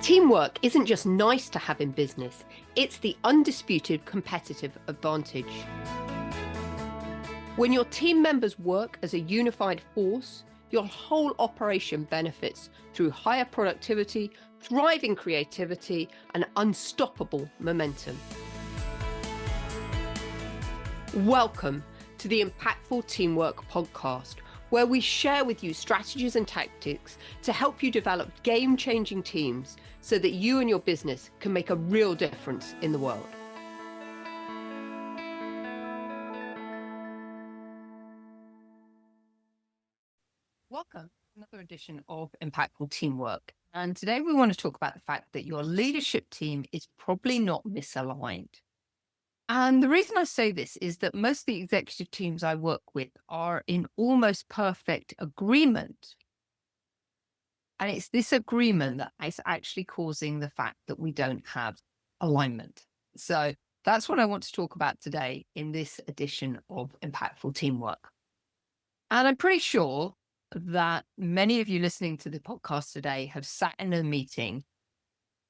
Teamwork isn't just nice to have in business, it's the undisputed competitive advantage. When your team members work as a unified force, your whole operation benefits through higher productivity, thriving creativity, and unstoppable momentum. Welcome to the Impactful Teamwork Podcast, where we share with you strategies and tactics to help you develop game-changing teams so that you and your business can make a real difference in the world. Welcome to another edition of Impactful Teamwork. And today we want to talk about the fact that your leadership team is probably not misaligned. And the reason I say this is that most of the executive teams I work with are in almost perfect agreement. And it's this agreement that is actually causing the fact that we don't have alignment. So that's what I want to talk about today in this edition of Impactful Teamwork. And I'm pretty sure that many of you listening to the podcast today have sat in a meeting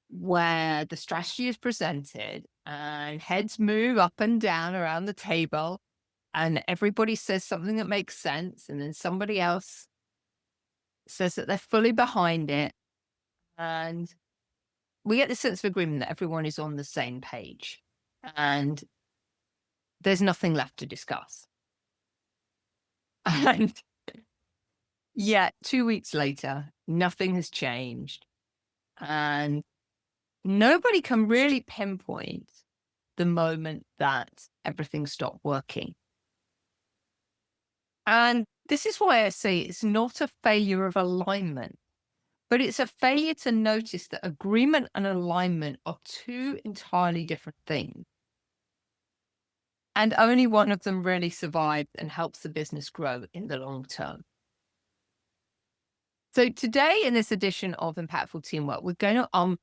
where the strategy is presented and heads move up and down around the table and everybody says something that makes sense. And then somebody else says that they're fully behind it. And we get the sense of agreement that everyone is on the same page and there's nothing left to discuss. And yet 2 weeks later, nothing has changed. And nobody can really pinpoint the moment that everything stopped working. And this is why I say it's not a failure of alignment, but it's a failure to notice that agreement and alignment are two entirely different things. And only one of them really survives and helps the business grow in the long term. So today in this edition of Impactful Teamwork, we're going to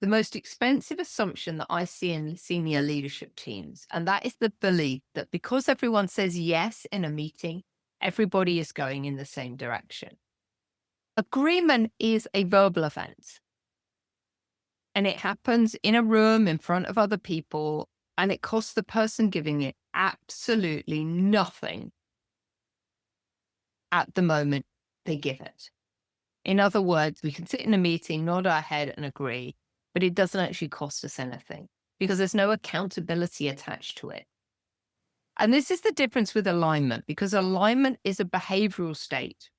the most expensive assumption that I see in senior leadership teams. And that is the belief that because everyone says yes in a meeting, everybody is going in the same direction. Agreement is a verbal event. And it happens in a room in front of other people. And it costs the person giving it absolutely nothing at the moment they give it. In other words, we can sit in a meeting, nod our head and agree, but it doesn't actually cost us anything because there's no accountability attached to it. And this is the difference with alignment, because alignment is a behavioural state.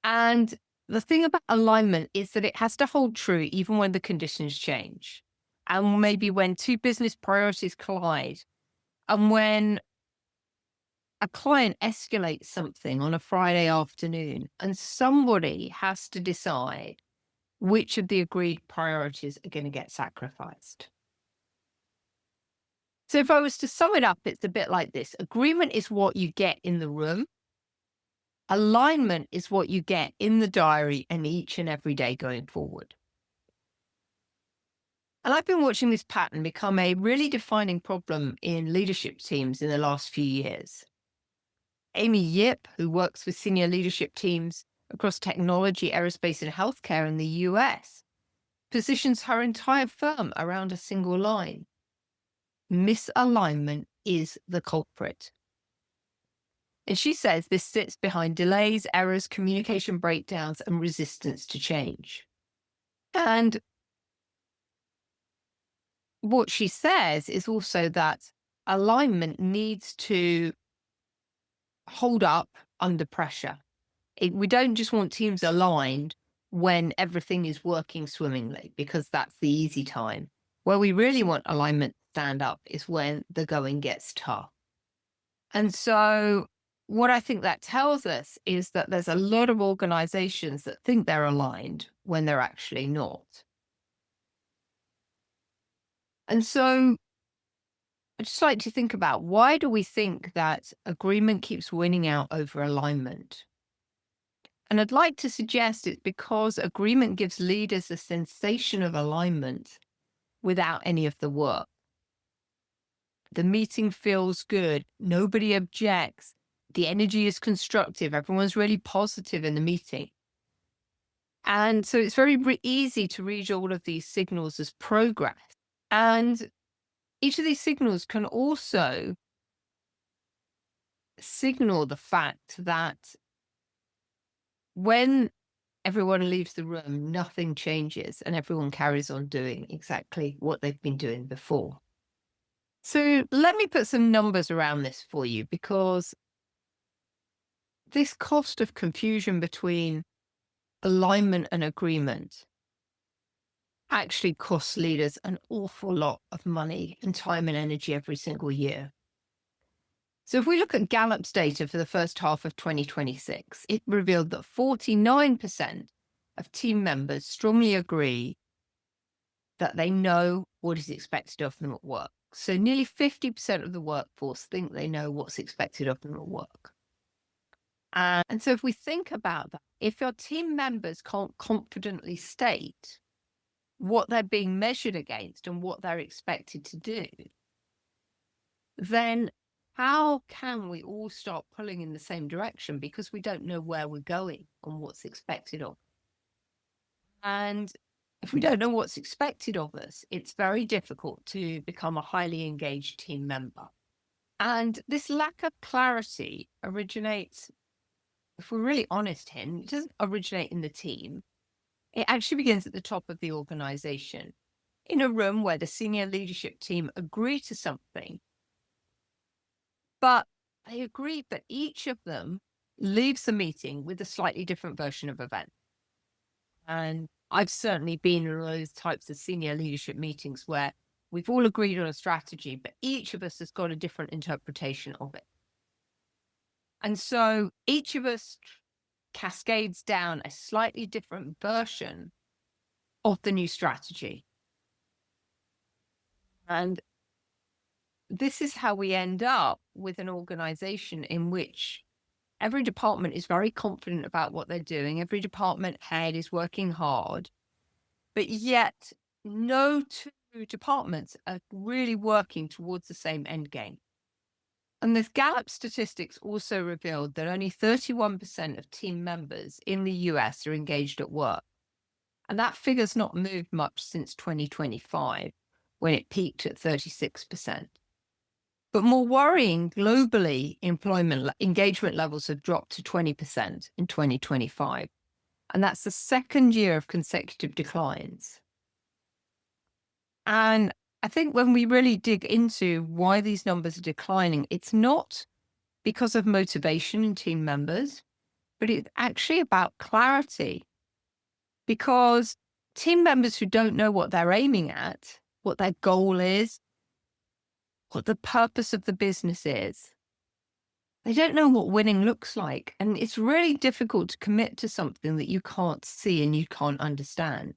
And the thing about alignment is that it has to hold true even when the conditions change. And maybe when two business priorities collide, and when a client escalates something on a Friday afternoon and somebody has to decide which of the agreed priorities are going to get sacrificed. So if I was to sum it up, it's a bit like this. Agreement is what you get in the room. Alignment is what you get in the diary and each and every day going forward. And I've been watching this pattern become a really defining problem in leadership teams in the last few years. Amy Yip, who works with senior leadership teams across technology, aerospace, and healthcare in the US, positions her entire firm around a single line. Misalignment is the culprit. And she says this sits behind delays, errors, communication breakdowns, and resistance to change. And what she says is also that alignment needs to hold up under pressure. We don't just want teams aligned when everything is working swimmingly, because that's the easy time. Where we really want alignment to stand up is when the going gets tough. And so what I think that tells us is that there's a lot of organizations that think they're aligned when they're actually not. And so I'd just like to think about, why do we think that agreement keeps winning out over alignment? And I'd like to suggest it's because agreement gives leaders a sensation of alignment without any of the work. The meeting feels good. Nobody objects. The energy is constructive. Everyone's really positive in the meeting. And so it's very easy to read all of these signals as progress. And each of these signals can also signal the fact that when everyone leaves the room, nothing changes and everyone carries on doing exactly what they've been doing before. So let me put some numbers around this for you, because this cost of confusion between alignment and agreement actually costs leaders an awful lot of money and time and energy every single year. So if we look at Gallup's data for the first half of 2026, it revealed that 49% of team members strongly agree that they know what is expected of them at work. So nearly 50% of the workforce think they know what's expected of them at work. And so if we think about that, if your team members can't confidently state what they're being measured against and what they're expected to do, then how can we all start pulling in the same direction, because we don't know where we're going and what's expected of us? And if we don't know what's expected of us, it's very difficult to become a highly engaged team member. And this lack of clarity originates, if we're really honest here, it doesn't originate in the team. It actually begins at the top of the organization, in a room where the senior leadership team agree to something, but they agree that each of them leaves the meeting with a slightly different version of events. And I've certainly been in those types of senior leadership meetings where we've all agreed on a strategy, but each of us has got a different interpretation of it. And so each of us cascades down a slightly different version of the new strategy. And this is how we end up with an organization in which every department is very confident about what they're doing. Every department head is working hard, but yet no two departments are really working towards the same end game. And this Gallup statistics also revealed that only 31% of team members in the US are engaged at work. And that figure's not moved much since 2025, when it peaked at 36%. But more worrying, globally, employment engagement levels have dropped to 20% in 2025. And that's the second year of consecutive declines. And I think when we really dig into why these numbers are declining, it's not because of motivation in team members, but it's actually about clarity. Because team members who don't know what they're aiming at, what their goal is, what the purpose of the business is, they don't know what winning looks like. And it's really difficult to commit to something that you can't see and you can't understand.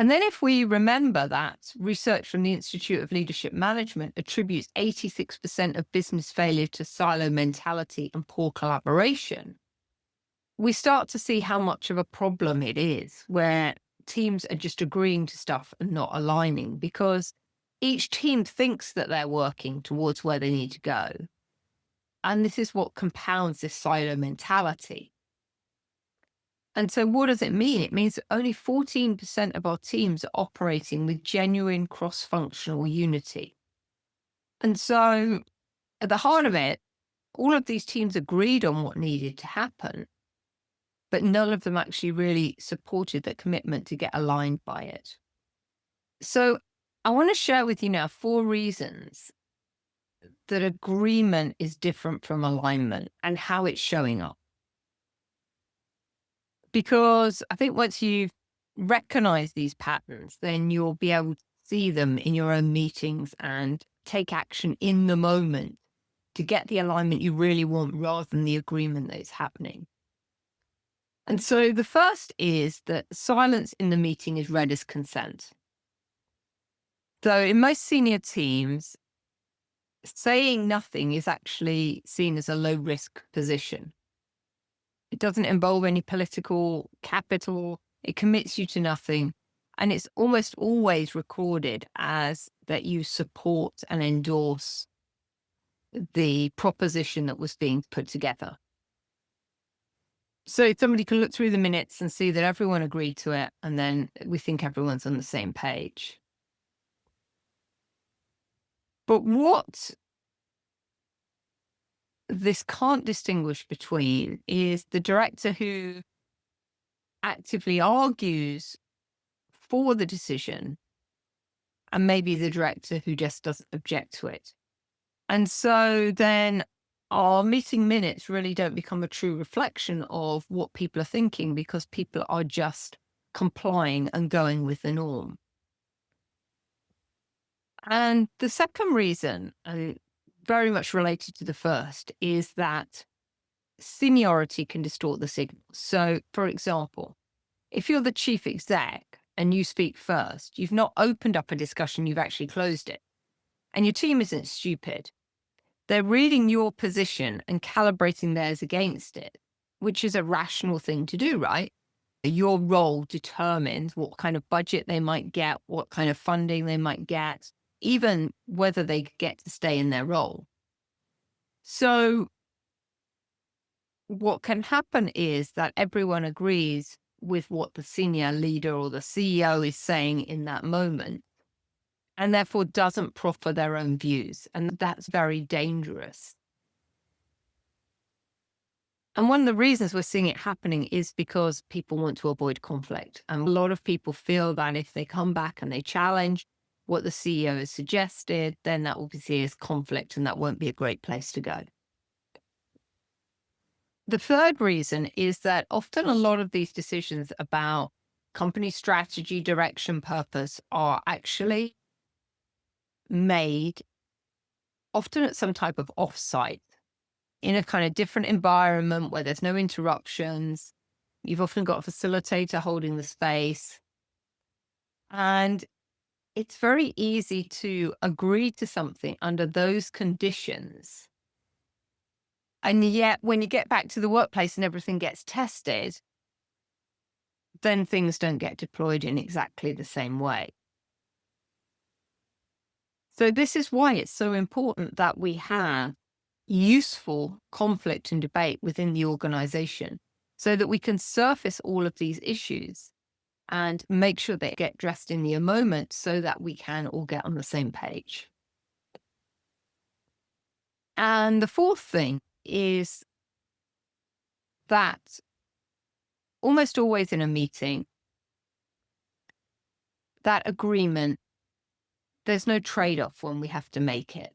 And then if we remember that research from the Institute of Leadership Management attributes 86% of business failure to silo mentality and poor collaboration, we start to see how much of a problem it is, where teams are just agreeing to stuff and not aligning, because each team thinks that they're working towards where they need to go. And this is what compounds this silo mentality. And so what does it mean? It means that only 14% of our teams are operating with genuine cross-functional unity. And so at the heart of it, all of these teams agreed on what needed to happen, but none of them actually really supported the commitment to get aligned by it. So I want to share with you now 4 reasons that agreement is different from alignment and how it's showing up. Because I think once you've recognized these patterns, then you'll be able to see them in your own meetings and take action in the moment to get the alignment you really want, rather than the agreement that is happening. And so the first is that silence in the meeting is read as consent. So in most senior teams, saying nothing is actually seen as a low risk position. It doesn't involve any political capital. It commits you to nothing. And it's almost always recorded as that you support and endorse the proposition that was being put together. So somebody can look through the minutes and see that everyone agreed to it, and then we think everyone's on the same page. But what this can't distinguish between is the director who actively argues for the decision and maybe the director who just doesn't object to it. And so then our meeting minutes really don't become a true reflection of what people are thinking, because people are just complying and going with the norm. And the second reason, very much related to the first, is that seniority can distort the signal. So, for example, if you're the chief exec and you speak first, you've not opened up a discussion, you've actually closed it. And your team isn't stupid. They're reading your position and calibrating theirs against it, which is a rational thing to do, right? Your role determines what kind of budget they might get, what kind of funding they might get, even whether they get to stay in their role. So what can happen is that everyone agrees with what the senior leader or the CEO is saying in that moment, and therefore doesn't proffer their own views. And that's very dangerous. And one of the reasons we're seeing it happening is because people want to avoid conflict. And a lot of people feel that if they come back and they challenge what the CEO has suggested, then that will be seen as conflict, and that won't be a great place to go. The third reason is that often a lot of these decisions about company strategy, direction, purpose are actually made often at some type of offsite in a kind of different environment where there's no interruptions. You've often got a facilitator holding the space. And it's very easy to agree to something under those conditions. And yet, when you get back to the workplace and everything gets tested, then things don't get deployed in exactly the same way. So this is why it's so important that we have useful conflict and debate within the organization, so that we can surface all of these issues and make sure they get addressed in the moment, so that we can all get on the same page. And the fourth thing is that almost always in a meeting, that agreement, there's no trade-off when we have to make it.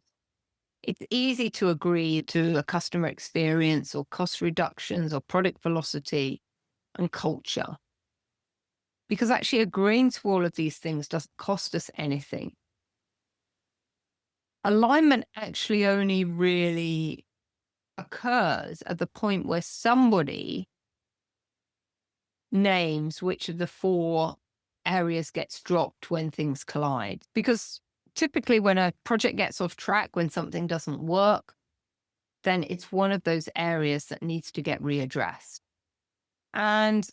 It's easy to agree to a customer experience or cost reductions or product velocity and culture, because actually agreeing to all of these things doesn't cost us anything. Alignment actually only really occurs at the point where somebody names which of the four areas gets dropped when things collide. Because typically when a project gets off track, when something doesn't work, then it's one of those areas that needs to get readdressed. And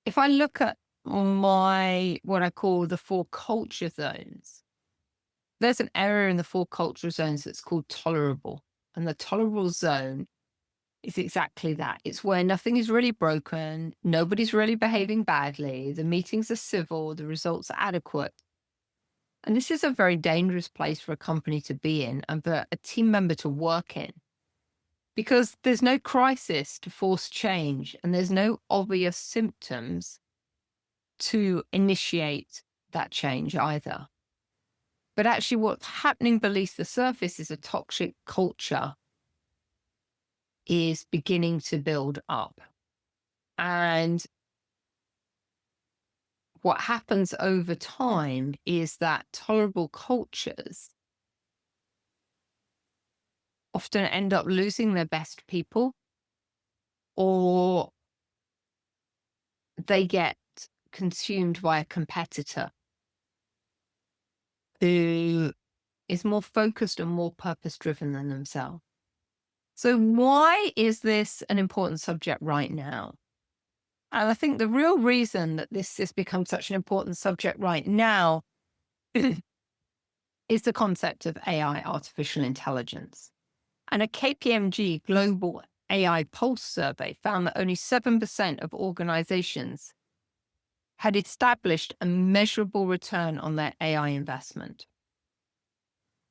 if I look at what I call the four culture zones, there's an area in the four culture zones that's called tolerable. And the tolerable zone is exactly that. It's where nothing is really broken, nobody's really behaving badly, the meetings are civil, the results are adequate. And this is a very dangerous place for a company to be in and for a team member to work in, because there's no crisis to force change and there's no obvious symptoms to initiate that change either. But actually what's happening beneath the surface is a toxic culture is beginning to build up. And what happens over time is that tolerable cultures often end up losing their best people, or they get consumed by a competitor who is more focused and more purpose-driven than themselves. So why is this an important subject right now? And I think the real reason that this has become such an important subject right now is the concept of AI, artificial intelligence. And a KPMG global AI Pulse survey found that only 7% of organizations had established a measurable return on their AI investment.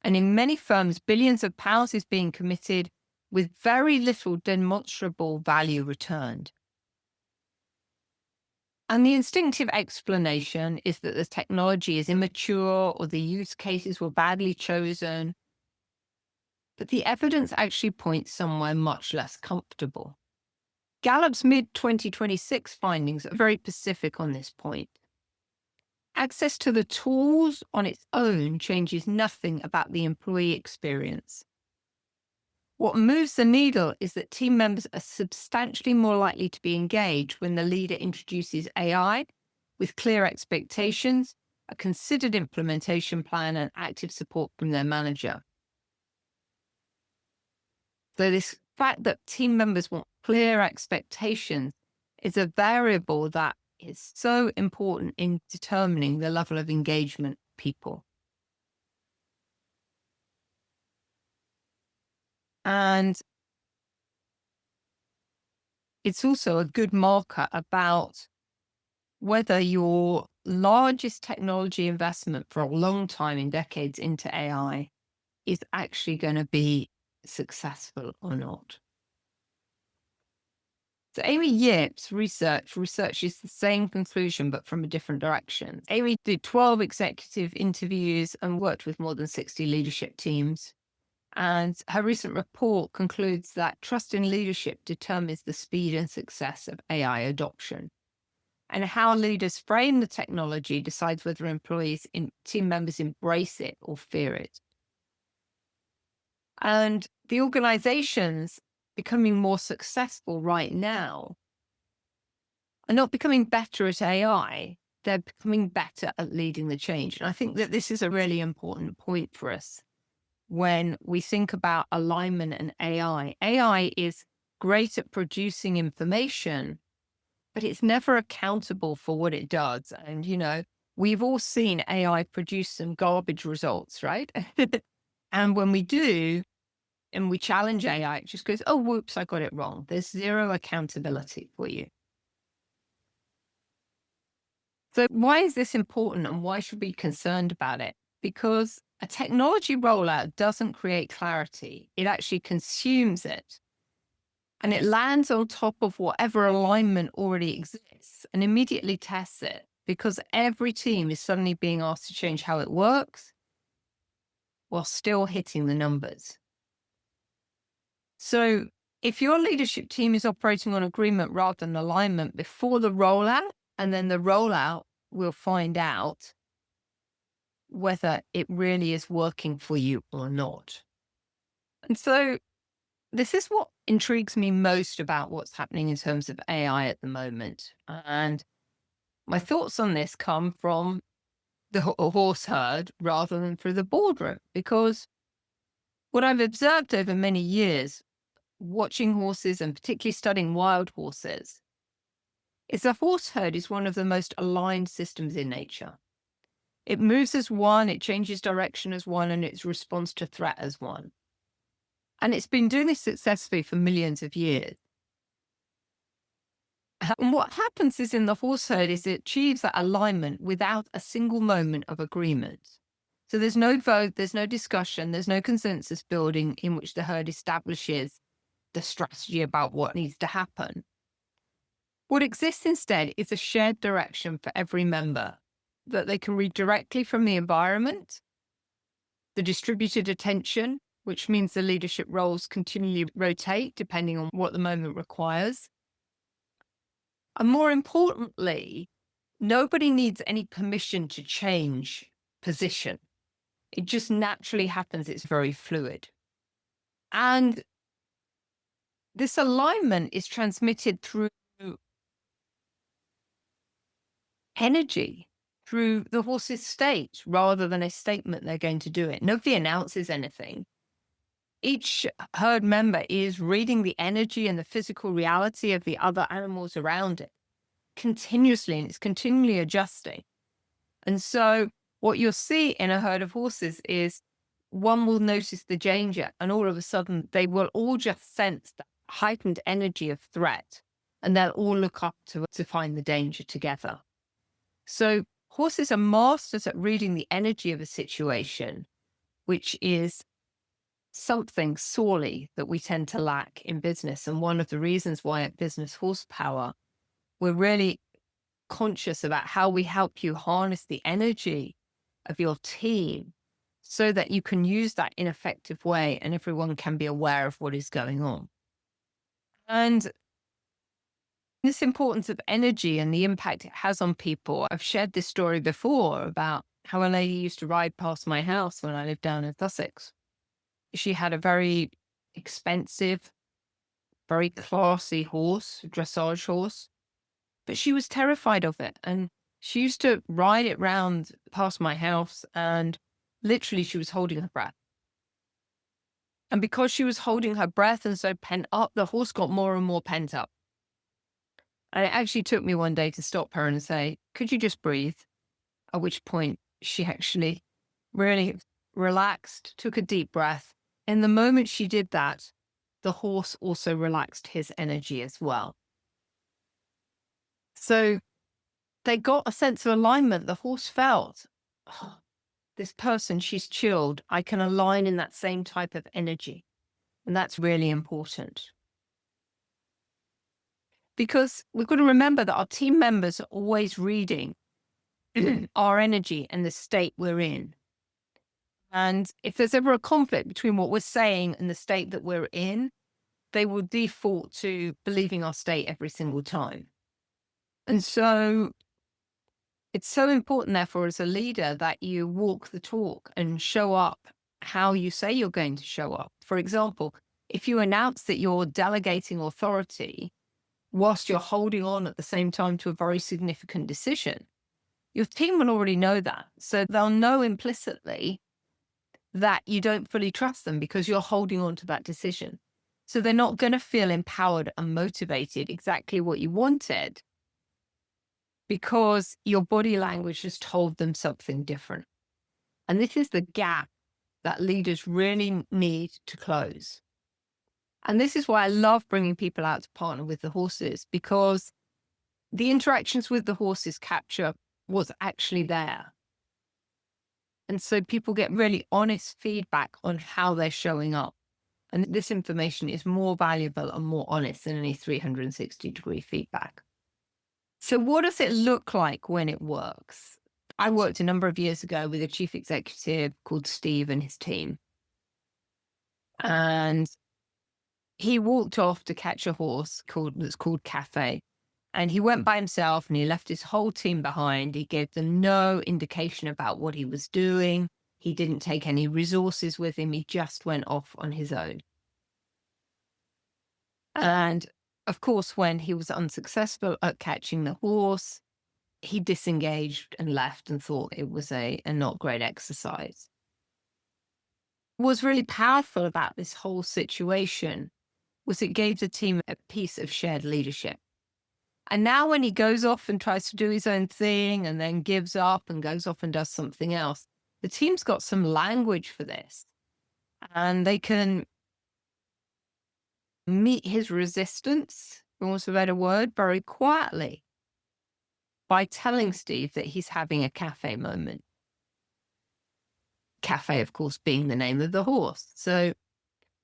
And in many firms, billions of pounds is being committed with very little demonstrable value returned. And the instinctive explanation is that the technology is immature or the use cases were badly chosen. But the evidence actually points somewhere much less comfortable. Gallup's mid-2026 findings are very specific on this point. Access to the tools on its own changes nothing about the employee experience. What moves the needle is that team members are substantially more likely to be engaged when the leader introduces AI with clear expectations, a considered implementation plan, and active support from their manager. So this fact that team members want clear expectations is a variable that is so important in determining the level of engagement of people. And it's also a good marker about whether your largest technology investment for a long time in decades into AI is actually going to be successful or not. So Amy Yip's researches the same conclusion, but from a different direction. Amy did 12 executive interviews and worked with more than 60 leadership teams. And her recent report concludes that trust in leadership determines the speed and success of AI adoption. And how leaders frame the technology decides whether employees and team members embrace it or fear it. And the organizations becoming more successful right now are not becoming better at AI, they're becoming better at leading the change. And I think that this is a really important point for us when we think about alignment and AI. AI is great at producing information, but it's never accountable for what it does. And, we've all seen AI produce some garbage results, right? And when we do, and we challenge AI, it just goes, oh, whoops, I got it wrong. There's zero accountability for you. So why is this important and why should we be concerned about it? Because a technology rollout doesn't create clarity. It actually consumes it. And it lands on top of whatever alignment already exists and immediately tests it, because every team is suddenly being asked to change how it works while still hitting the numbers. So if your leadership team is operating on agreement rather than alignment before the rollout, and then the rollout will find out whether it really is working for you or not. And so this is what intrigues me most about what's happening in terms of AI at the moment. And my thoughts on this come from the horse herd rather than through the boardroom, because what I've observed over many years, watching horses and particularly studying wild horses, is the horse herd is one of the most aligned systems in nature. It moves as one, it changes direction as one, and it responds to threat as one. And it's been doing this successfully for millions of years. And what happens is in the horse herd is it achieves that alignment without a single moment of agreement. So there's no vote, there's no discussion, there's no consensus building in which the herd establishes the strategy about what needs to happen. What exists instead is a shared direction for every member that they can read directly from the environment, the distributed attention, which means the leadership roles continually rotate depending on what the moment requires. And more importantly, nobody needs any permission to change position. It just naturally happens. It's very fluid. And this alignment is transmitted through energy, through the horse's state, rather than a statement they're going to do it. Nobody announces anything. Each herd member is reading the energy and the physical reality of the other animals around it continuously, and it's continually adjusting. And so what you'll see in a herd of horses is one will notice the danger, and all of a sudden they will all just sense that heightened energy of threat, and they'll all look up to find the danger together. So horses are masters at reading the energy of a situation, which is something sorely that we tend to lack in business. And one of the reasons why at Business Horsepower, we're really conscious about how we help you harness the energy of your team so that you can use that in an effective way and everyone can be aware of what is going on. And this importance of energy and the impact it has on people. I've shared this story before about how a lady used to ride past my house when I lived down in Sussex. She had a very expensive, very classy horse, dressage horse, but she was terrified of it. And she used to ride it round past my house and literally she was holding her breath. And because she was holding her breath and so pent up, the horse got more and more pent up. And it actually took me one day to stop her and say, could you just breathe? At which point she actually really relaxed, took a deep breath. And the moment she did that, the horse also relaxed his energy as well. So they got a sense of alignment. The horse felt, oh, this person, she's chilled. I can align in that same type of energy. And that's really important. Because we've got to remember that our team members are always reading our energy and the state we're in. And if there's ever a conflict between what we're saying and the state that we're in, they will default to believing our state every single time. And so it's so important, therefore, as a leader, that you walk the talk and show up how you say you're going to show up. For example, if you announce that you're delegating authority whilst you're holding on at the same time to a very significant decision, your team will already know that. So they'll know implicitly that you don't fully trust them because you're holding on to that decision. So they're not going to feel empowered and motivated exactly what you wanted because your body language has told them something different. And this is the gap that leaders really need to close. And this is why I love bringing people out to partner with the horses, because the interactions with the horses capture what's actually there. And so people get really honest feedback on how they're showing up. And this information is more valuable and more honest than any 360-degree feedback. So what does it look like when it works? I worked a number of years ago with a chief executive called Steve and his team. And he walked off to catch a horse that's called Cafe. And he went by himself and he left his whole team behind. He gave them no indication about what he was doing. He didn't take any resources with him. He just went off on his own. And of course, when he was unsuccessful at catching the horse, he disengaged and left and thought it was a not great exercise. What was really powerful about this whole situation was it gave the team a piece of shared leadership. And now when he goes off and tries to do his own thing and then gives up and goes off and does something else, the team's got some language for this. And they can meet his resistance, for want of a better word, very quietly by telling Steve that he's having a cafe moment. Cafe, of course, being the name of the horse. So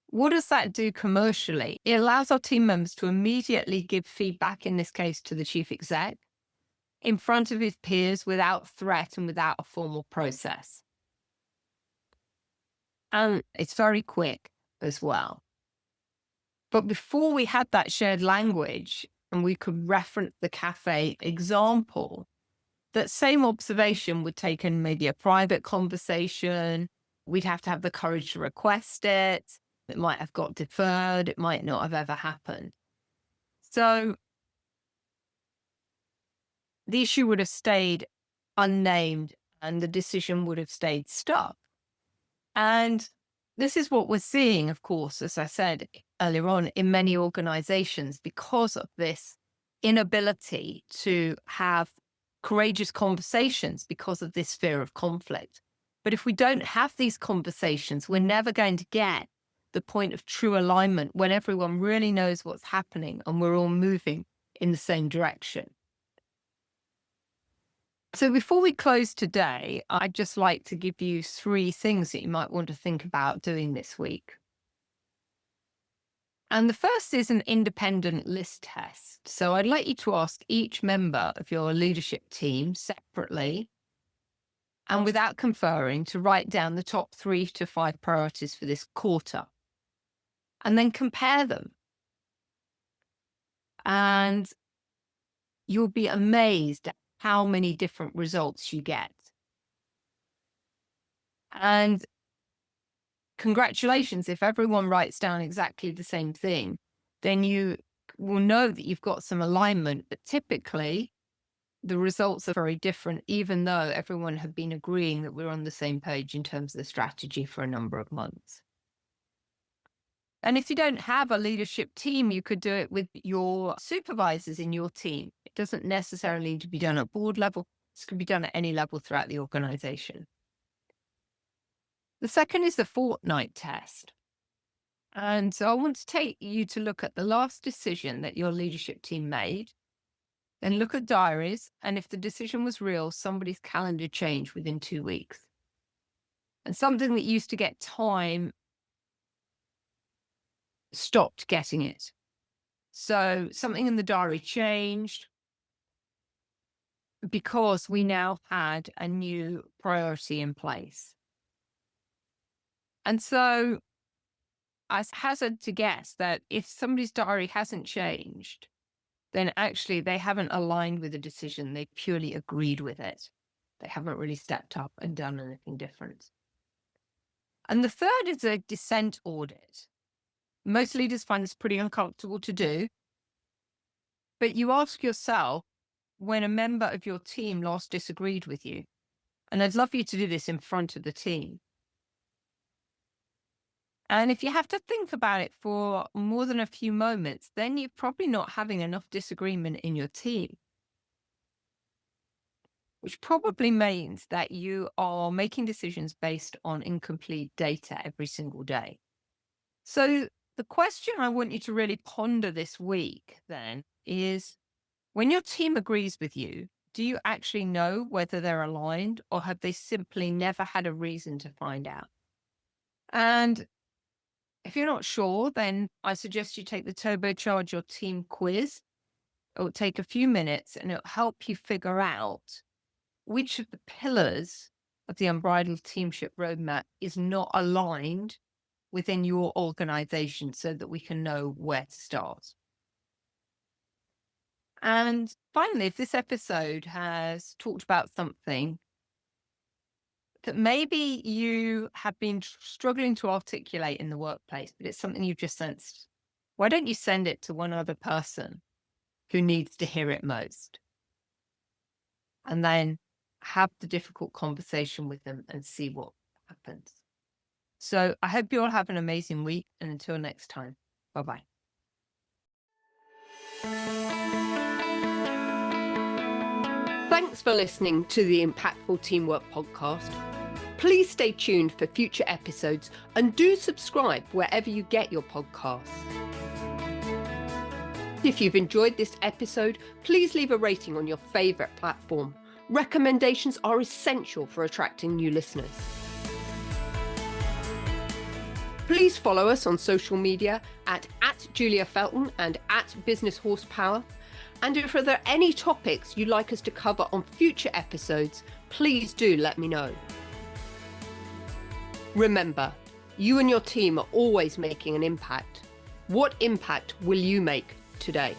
what does that do commercially? It allows our team members to immediately give feedback, in this case to the chief exec, in front of his peers without threat and without a formal process. And it's very quick as well. But before we had that shared language and we could reference the cafe example, that same observation would take in maybe a private conversation. We'd have to have the courage to request it. It might have got deferred. It might not have ever happened. So the issue would have stayed unnamed and the decision would have stayed stuck. And this is what we're seeing, of course, as I said earlier on, in many organizations because of this inability to have courageous conversations because of this fear of conflict. But if we don't have these conversations, we're never going to get the point of true alignment when everyone really knows what's happening and we're all moving in the same direction. So before we close today, I'd just like to give you 3 things that you might want to think about doing this week. And the first is an independent list test. So I'd like you to ask each member of your leadership team separately and without conferring to write down the top 3 to 5 priorities for this quarter and then compare them. And you'll be amazed at how many different results you get. And congratulations, if everyone writes down exactly the same thing, then you will know that you've got some alignment. But typically, the results are very different, even though everyone had been agreeing that we're on the same page in terms of the strategy for a number of months. And if you don't have a leadership team, you could do it with your supervisors in your team. It doesn't necessarily need to be done at board level. This can be done at any level throughout the organization. The second is the fortnight test. And so I want to take you to look at the last decision that your leadership team made, then look at diaries, and if the decision was real, somebody's calendar changed within 2 weeks. And something that used to get time stopped getting it. So something in the diary changed because we now had a new priority in place. And so I hazard to guess that if somebody's diary hasn't changed, then actually they haven't aligned with the decision. They purely agreed with it. They haven't really stepped up and done anything different. And the third is a dissent audit. Most leaders find this pretty uncomfortable to do. But you ask yourself when a member of your team last disagreed with you. And I'd love you to do this in front of the team. And if you have to think about it for more than a few moments, then you're probably not having enough disagreement in your team, which probably means that you are making decisions based on incomplete data every single day. So the question I want you to really ponder this week then is, when your team agrees with you, do you actually know whether they're aligned, or have they simply never had a reason to find out? And if you're not sure, then I suggest you take the Turbocharge Your Team quiz. It will take a few minutes and it'll help you figure out which of the pillars of the Unbridled Teamship Roadmap is not aligned within your organization so that we can know where to start. And finally, if this episode has talked about something that maybe you have been struggling to articulate in the workplace, but it's something you've just sensed, why don't you send it to one other person who needs to hear it most? And then have the difficult conversation with them and see what happens. So I hope you all have an amazing week, and until next time, bye-bye. Thanks for listening to the Impactful Teamwork Podcast. Please stay tuned for future episodes and do subscribe wherever you get your podcasts. If you've enjoyed this episode, please leave a rating on your favorite platform. Recommendations are essential for attracting new listeners. Please follow us on social media at Julia Felton and at Business Horsepower. And if there are any topics you'd like us to cover on future episodes, please do let me know. Remember, you and your team are always making an impact. What impact will you make today?